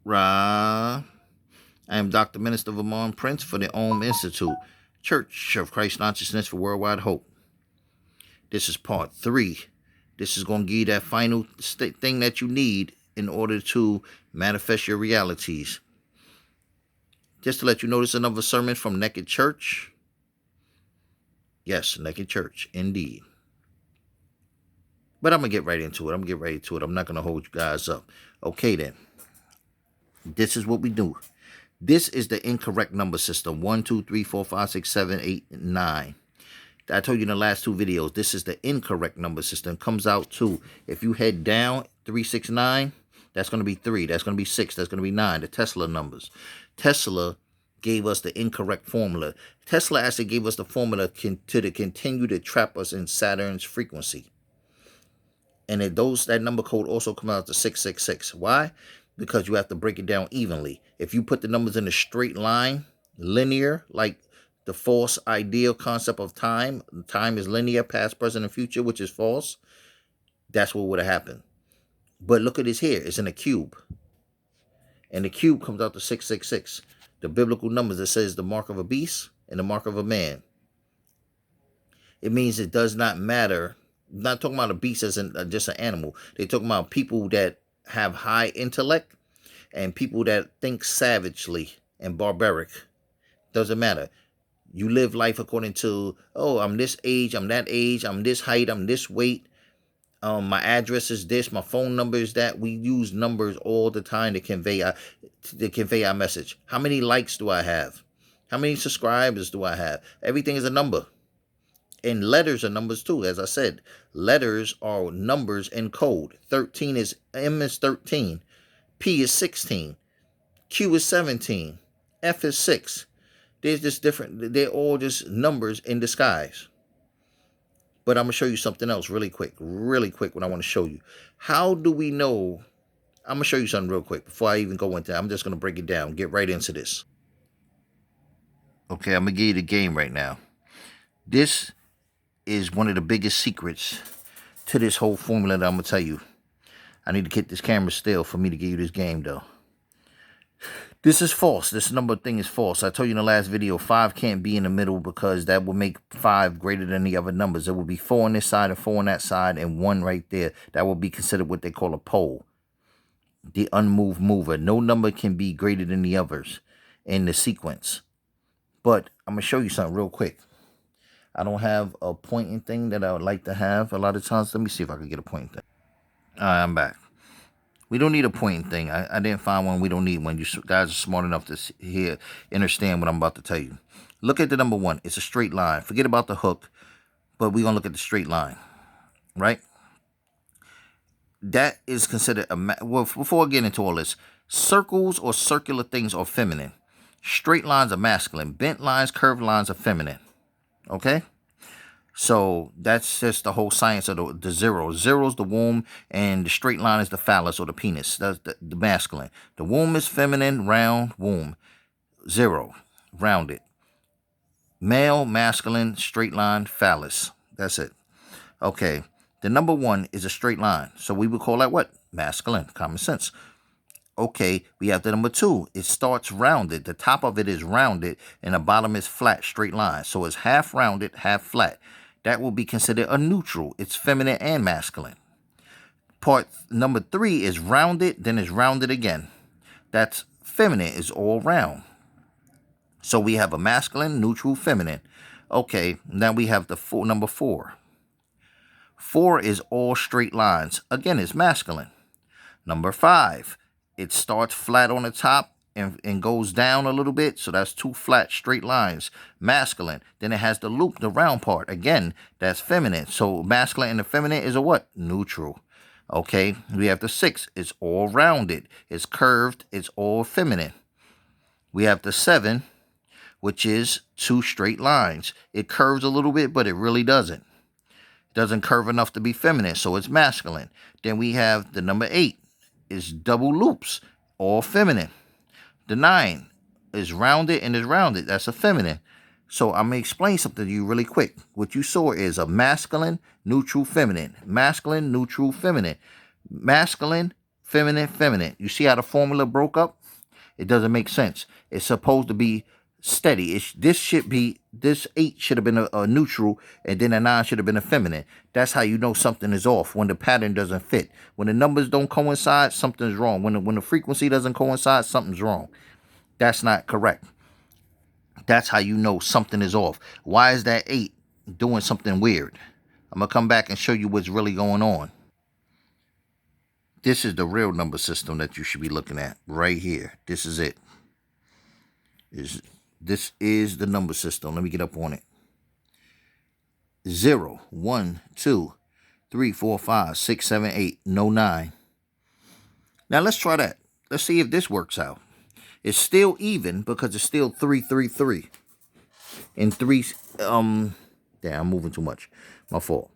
Ra. I am Dr. Minister Vermont Prince for the Om Institute, Church of Christ Consciousness for Worldwide Hope. This is part 3. This is going to give you that final thing that you need in order to manifest your realities. Just to let you know, this is another sermon from Naked Church. Yes, Naked Church, indeed. But I'm going to get right into it. I'm not going to hold you guys up. Okay, then. This is what we do. This is the incorrect number system. 1, 2, 3, 4, 5, 6, 7, 8, 9. I told you in the last 2 videos, this is the incorrect number system. Comes out to, if you head down 3, 6, 9, that's going to be 3. That's going to be 6. That's going to be 9. The Tesla numbers. Tesla gave us the incorrect formula. Tesla actually gave us the formula to continue to trap us in Saturn's frequency. And that number code also comes out to 666. Why? Because you have to break it down evenly. If you put the numbers in a straight line, linear, like the false ideal concept of time is linear, past, present, and future, which is false, that's what would have happened. But look at this here. It's in a cube. And the cube comes out to 666. The biblical numbers, it says the mark of a beast and the mark of a man. It means it does not matter. I'm not talking about a beast as just an animal. They're talking about people that have high intellect and people that think savagely and barbaric. Doesn't matter. You live life according to, oh, I'm this age, I'm that age, I'm this height, I'm this weight. My address is this, my phone number is that. We use numbers all the time to convey our message. How many likes do I have? How many subscribers do I have? Everything is a number. And letters are numbers too, as I said. Letters are numbers in code. 13 is, M is 13. P is 16. Q is 17. F is 6. There's just different, they're all just numbers in disguise. But I'm going to show you something else really quick what I want to show you. How do we know? I'm going to show you something real quick before I even go into that. I'm just going to break it down, get right into this. Okay, I'm going to give you the game right now. This is one of the biggest secrets to this whole formula that I'm going to tell you. I need to get this camera still for me to give you this game, though. This is false. This number thing is false. I told you in the last video, 5 can't be in the middle because that would make 5 greater than the other numbers. There would be 4 on this side and 4 on that side and 1 right there. That would be considered what they call a pole. The unmoved mover. No number can be greater than the others in the sequence. But I'm going to show you something real quick. I don't have a pointing thing that I would like to have a lot of times. Let me see if I can get a pointing thing. All right, I'm back. We don't need a pointing thing. I didn't find one. We don't need one. You guys are smart enough to understand what I'm about to tell you. Look at the number 1. It's a straight line. Forget about the hook, but we're going to look at the straight line, right? That is considered well, before I get into all this, circles or circular things are feminine. Straight lines are masculine. Bent lines, curved lines are feminine. Okay? So that's just the whole science of the zero. Zero is the womb, and the straight line is the phallus or the penis. That's the masculine. The womb is feminine, round, womb. 0, rounded. Male, masculine, straight line, phallus. That's it. Okay. The number 1 is a straight line. So we would call that what? Masculine. Common sense. Okay, we have the number 2. It starts rounded. The top of it is rounded, and the bottom is flat, straight line. So it's half rounded, half flat. That will be considered a neutral. It's feminine and masculine. Part number 3 is rounded, then it's rounded again. That's feminine, is all round. So we have a masculine, neutral, feminine. Okay, now we have the number 4. 4 is all straight lines. Again, it's masculine. Number 5, it starts flat on the top and goes down a little bit. So that's 2 flat straight lines, masculine. Then it has the loop, the round part. Again, that's feminine. So masculine and the feminine is a what? Neutral. Okay, we have the 6. It's all rounded. It's curved. It's all feminine. We have the 7, which is 2 straight lines. It curves a little bit, but it really doesn't. It doesn't curve enough to be feminine, so it's masculine. Then we have the number 8. It's double loops, all feminine. The 9 is rounded and is rounded. That's a feminine. So I'm going to explain something to you really quick. What you saw is a masculine, neutral, feminine. Masculine, neutral, feminine. Masculine, feminine, feminine. You see how the formula broke up? It doesn't make sense. It's supposed to be steady. This 8 should have been a neutral, and then a 9 should have been a feminine. That's how you know something is off, when the pattern doesn't fit. When the numbers don't coincide, something's wrong. When the frequency doesn't coincide, something's wrong. That's not correct. That's how you know something is off. Why is that 8 doing something weird? I'm going to come back and show you what's really going on. This is the real number system that you should be looking at right here. This is it. This is the number system. Let me get up on it. 0, 1, 2, 3, 4, 5, 6, 7, 8. No 9. Now let's try that. Let's see if this works out. It's still even because it's still 3, 3, 3. And 3, damn, I'm moving too much. My fault.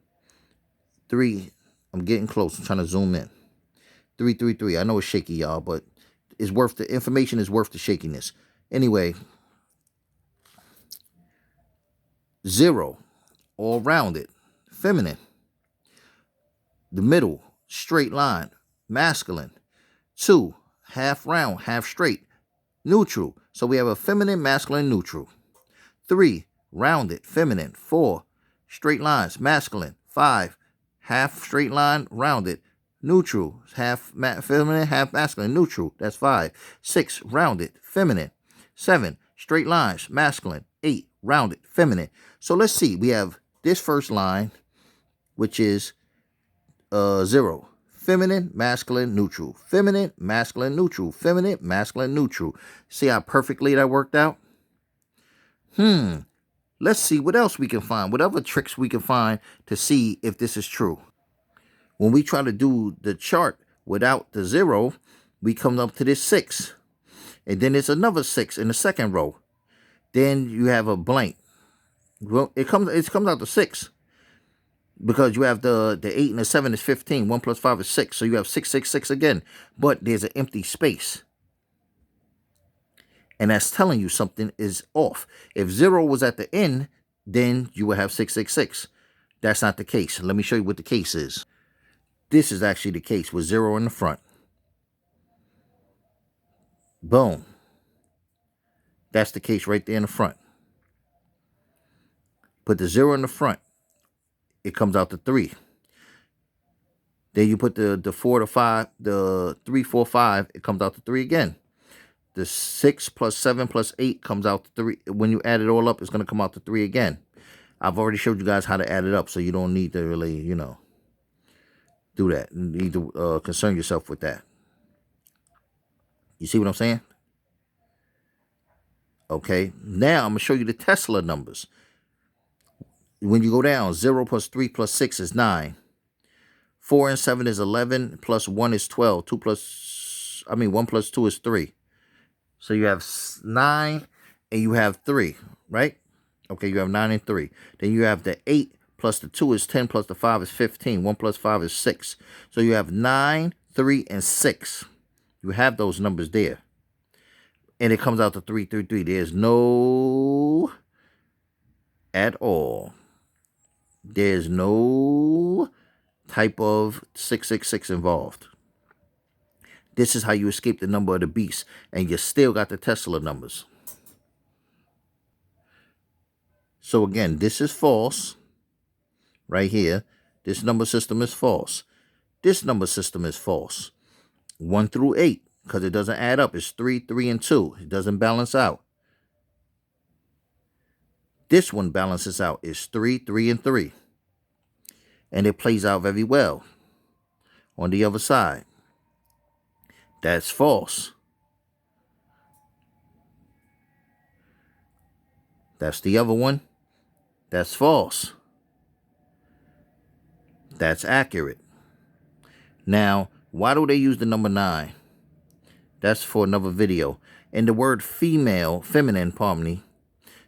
3, I'm getting close. I'm trying to zoom in. 3, 3, 3. I know it's shaky, y'all, but it's worth the information is worth the shakiness. Anyway, 0, all rounded, feminine. The middle, straight line, masculine. 2, half round, half straight, neutral. So we have a feminine, masculine, neutral. 3, rounded, feminine. 4, straight lines, masculine. 5, half straight line, rounded, neutral. Half feminine, half masculine, neutral. That's 5. 6, rounded, feminine. 7, straight lines, masculine. 8, rounded, feminine. So let's see. We have this first line, which is 0. Feminine, masculine, neutral. Feminine, masculine, neutral. Feminine, masculine, neutral. See how perfectly that worked out? Let's see what else we can find. What other tricks we can find to see if this is true. When we try to do the chart without the 0, we come up to this 6. And then there's another 6 in the second row. Then you have a blank. Well, it comes out to 6. Because you have the 8 and the 7 is 15. 1 plus 5 is 6. So you have 6, 6, 6 again. But there's an empty space. And that's telling you something is off. If 0 was at the end, then you would have 6, 6, 6. That's not the case. Let me show you what the case is. This is actually the case with 0 in the front. Boom. That's the case right there in the front. Put the 0 in the front. It comes out to 3. Then you put the 4 to 5, the 3, 4, 5, it comes out to 3 again. The 6 plus 7 plus 8 comes out to 3. When you add it all up, it's going to come out to 3 again. I've already showed you guys how to add it up, so you don't need to really, do that. You need to concern yourself with that. You see what I'm saying? Okay. Now I'm going to show you the Tesla numbers. When you go down, 0 plus 3 plus 6 is 9. 4 and 7 is 11. Plus 1 is 12. 1 plus 2 is 3. So you have 9 and you have 3, right? Okay, you have 9 and 3. Then you have the 8 plus the 2 is 10 plus the 5 is 15. 1 plus 5 is 6. So you have 9, 3, and 6. You have those numbers there. And it comes out to 3, 3, 3. There's no at all. There's no type of 666 involved. This is how you escape the number of the beast. And you still got the Tesla numbers. So again, this is false. Right here. This number system is false. This number system is false. 1 through 8. Because it doesn't add up. It's 3, 3, and 2. It doesn't balance out. This one balances out. It's 3, 3, and 3. And it plays out very well on the other side. That's false. That's the other one. That's false. That's accurate. Now, why do they use the number 9? That's for another video. In the word female, feminine, pardon me,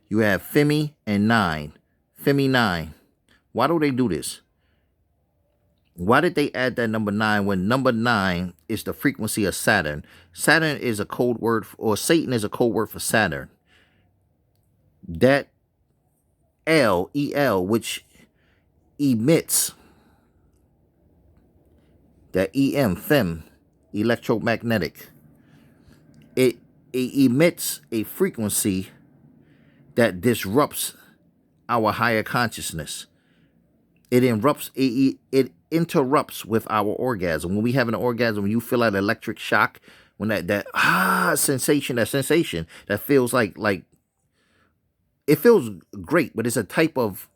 you have Femi and 9. Femi 9. Why do they do this? Why did they add that number 9 when number 9 is the frequency of Saturn? Saturn is a code word, or Satan is a code word for Saturn. That L, E-L, which emits, that E-M, fem, electromagnetic. It emits a frequency that disrupts our higher consciousness. It interrupts with our orgasm. When we have an orgasm, when you feel that electric shock, when that sensation, that feels like it feels great, but it's a type of,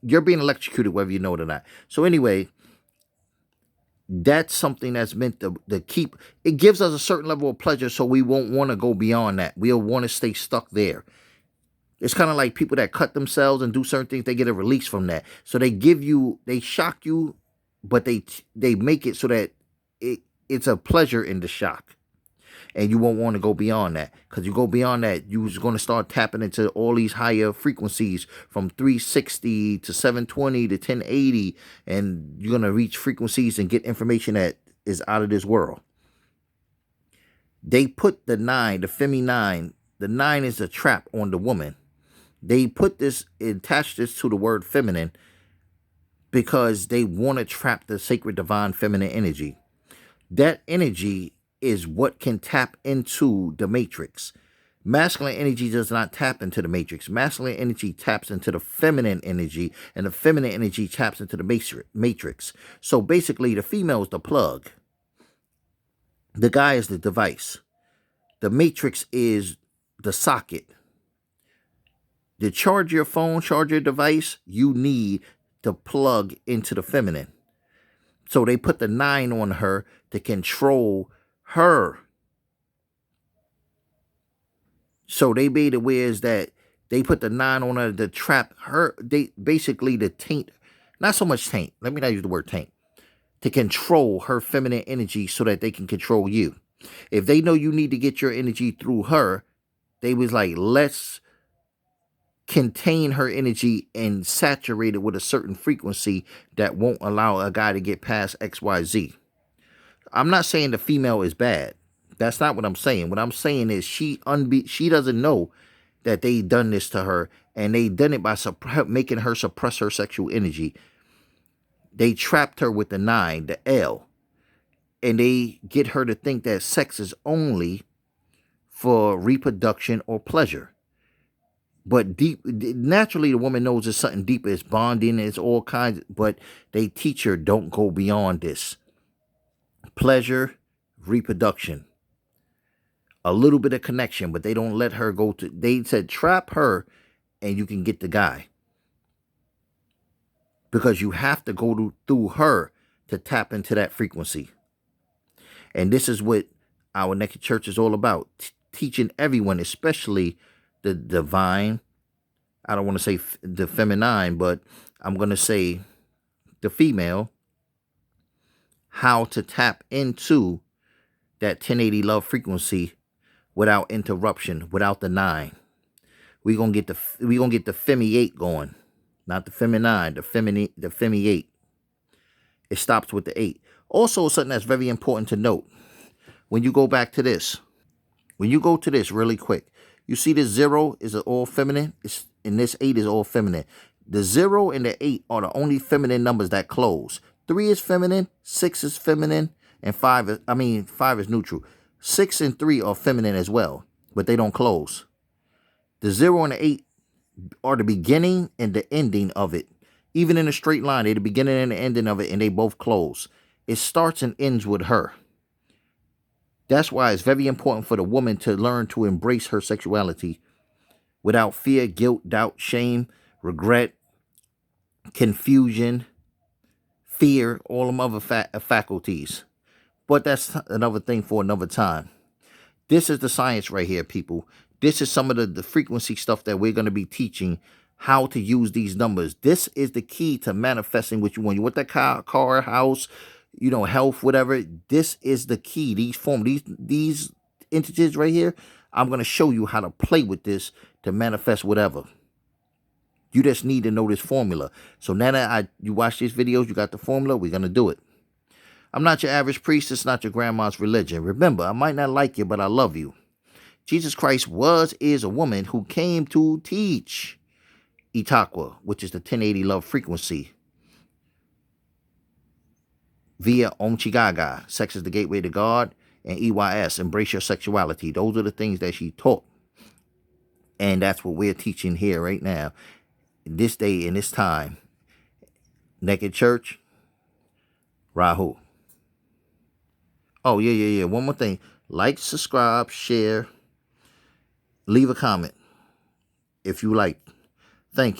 you're being electrocuted whether you know it or not. So anyway, that's something that's meant to keep, it gives us a certain level of pleasure, so we won't want to go beyond that. We'll want to stay stuck there. It's kind of like people that cut themselves and do certain things, they get a release from that. So they shock you, but they make it so that it's a pleasure in the shock. And you won't want to go beyond that. Because you go beyond that, you're going to start tapping into all these higher frequencies from 360 to 720 to 1080. And you're going to reach frequencies and get information that is out of this world. They put the 9, the Femi 9. The 9 is a trap on the woman. They attach this to the word feminine because they want to trap the sacred divine feminine energy. That energy is what can tap into the matrix. Masculine energy does not tap into the matrix. Masculine energy taps into the feminine energy, and the feminine energy taps into the matrix. So basically, the female is the plug. The guy is the device. The matrix is the socket. To charge your phone, charge your device, you need to plug into the feminine. So they put the 9 on her to control her. So they made it where is that they put the 9 on her to trap her. They basically to taint, not so much taint. Let me not use the word taint. To control her feminine energy so that they can control you. If they know you need to get your energy through her, they was like, let's contain her energy and saturate it with a certain frequency that won't allow a guy to get past XYZ. I'm not saying the female is bad. That's not what I'm saying. What I'm saying is she doesn't know that they done this to her, and they done it by making her suppress her sexual energy. They trapped her with the 9, the L, and they get her to think that sex is only for reproduction or pleasure. But naturally, the woman knows it's something deeper. It's bonding. It's all kinds. But they teach her, don't go beyond this. Pleasure, reproduction. A little bit of connection, but they don't let her go to. They said trap her, and you can get the guy. Because you have to go through her to tap into that frequency. And this is what our Naked Church is all about. Teaching everyone, especially the divine, I don't want to say the feminine, but I'm going to say the female, how to tap into that 1080 love frequency without interruption, without the 9. We're going to get the Femi 8 going, not the Femi 9, the Femi 8. It stops with the 8. Also, something that's very important to note, when you go back to this, when you go to this really quick, you see this 0 is all feminine, and this 8 is all feminine. The 0 and the 8 are the only feminine numbers that close. 3 is feminine, 6 is feminine, and 5 is neutral. 6 and 3 are feminine as well, but they don't close. The 0 and the 8 are the beginning and the ending of it. Even in a straight line, they're the beginning and the ending of it, and they both close. It starts and ends with her. That's why it's very important for the woman to learn to embrace her sexuality without fear, guilt, doubt, shame, regret, confusion, fear, all them other faculties. But that's another thing for another time. This is the science right here, people. This is some of the frequency stuff that we're going to be teaching, how to use these numbers. This is the key to manifesting what you want. You want that car, house, health, whatever. This is the key. These entities right here, I'm going to show you how to play with this to manifest whatever. You just need to know this formula. So now that you watch these videos, you got the formula, we're going to do it. I'm not your average priest. It's not your grandma's religion. Remember, I might not like you, but I love you. Jesus Christ is a woman who came to teach Itaqua, which is the 1080 love frequency. via Om Chigaga. Sex is the gateway to God. And EYS, embrace your sexuality. Those are the things that she taught. And that's what we're teaching here right now. This day and this time. Naked Church, Rahu. Oh, yeah. One more thing. Like, subscribe, share, leave a comment if you like. Thank you.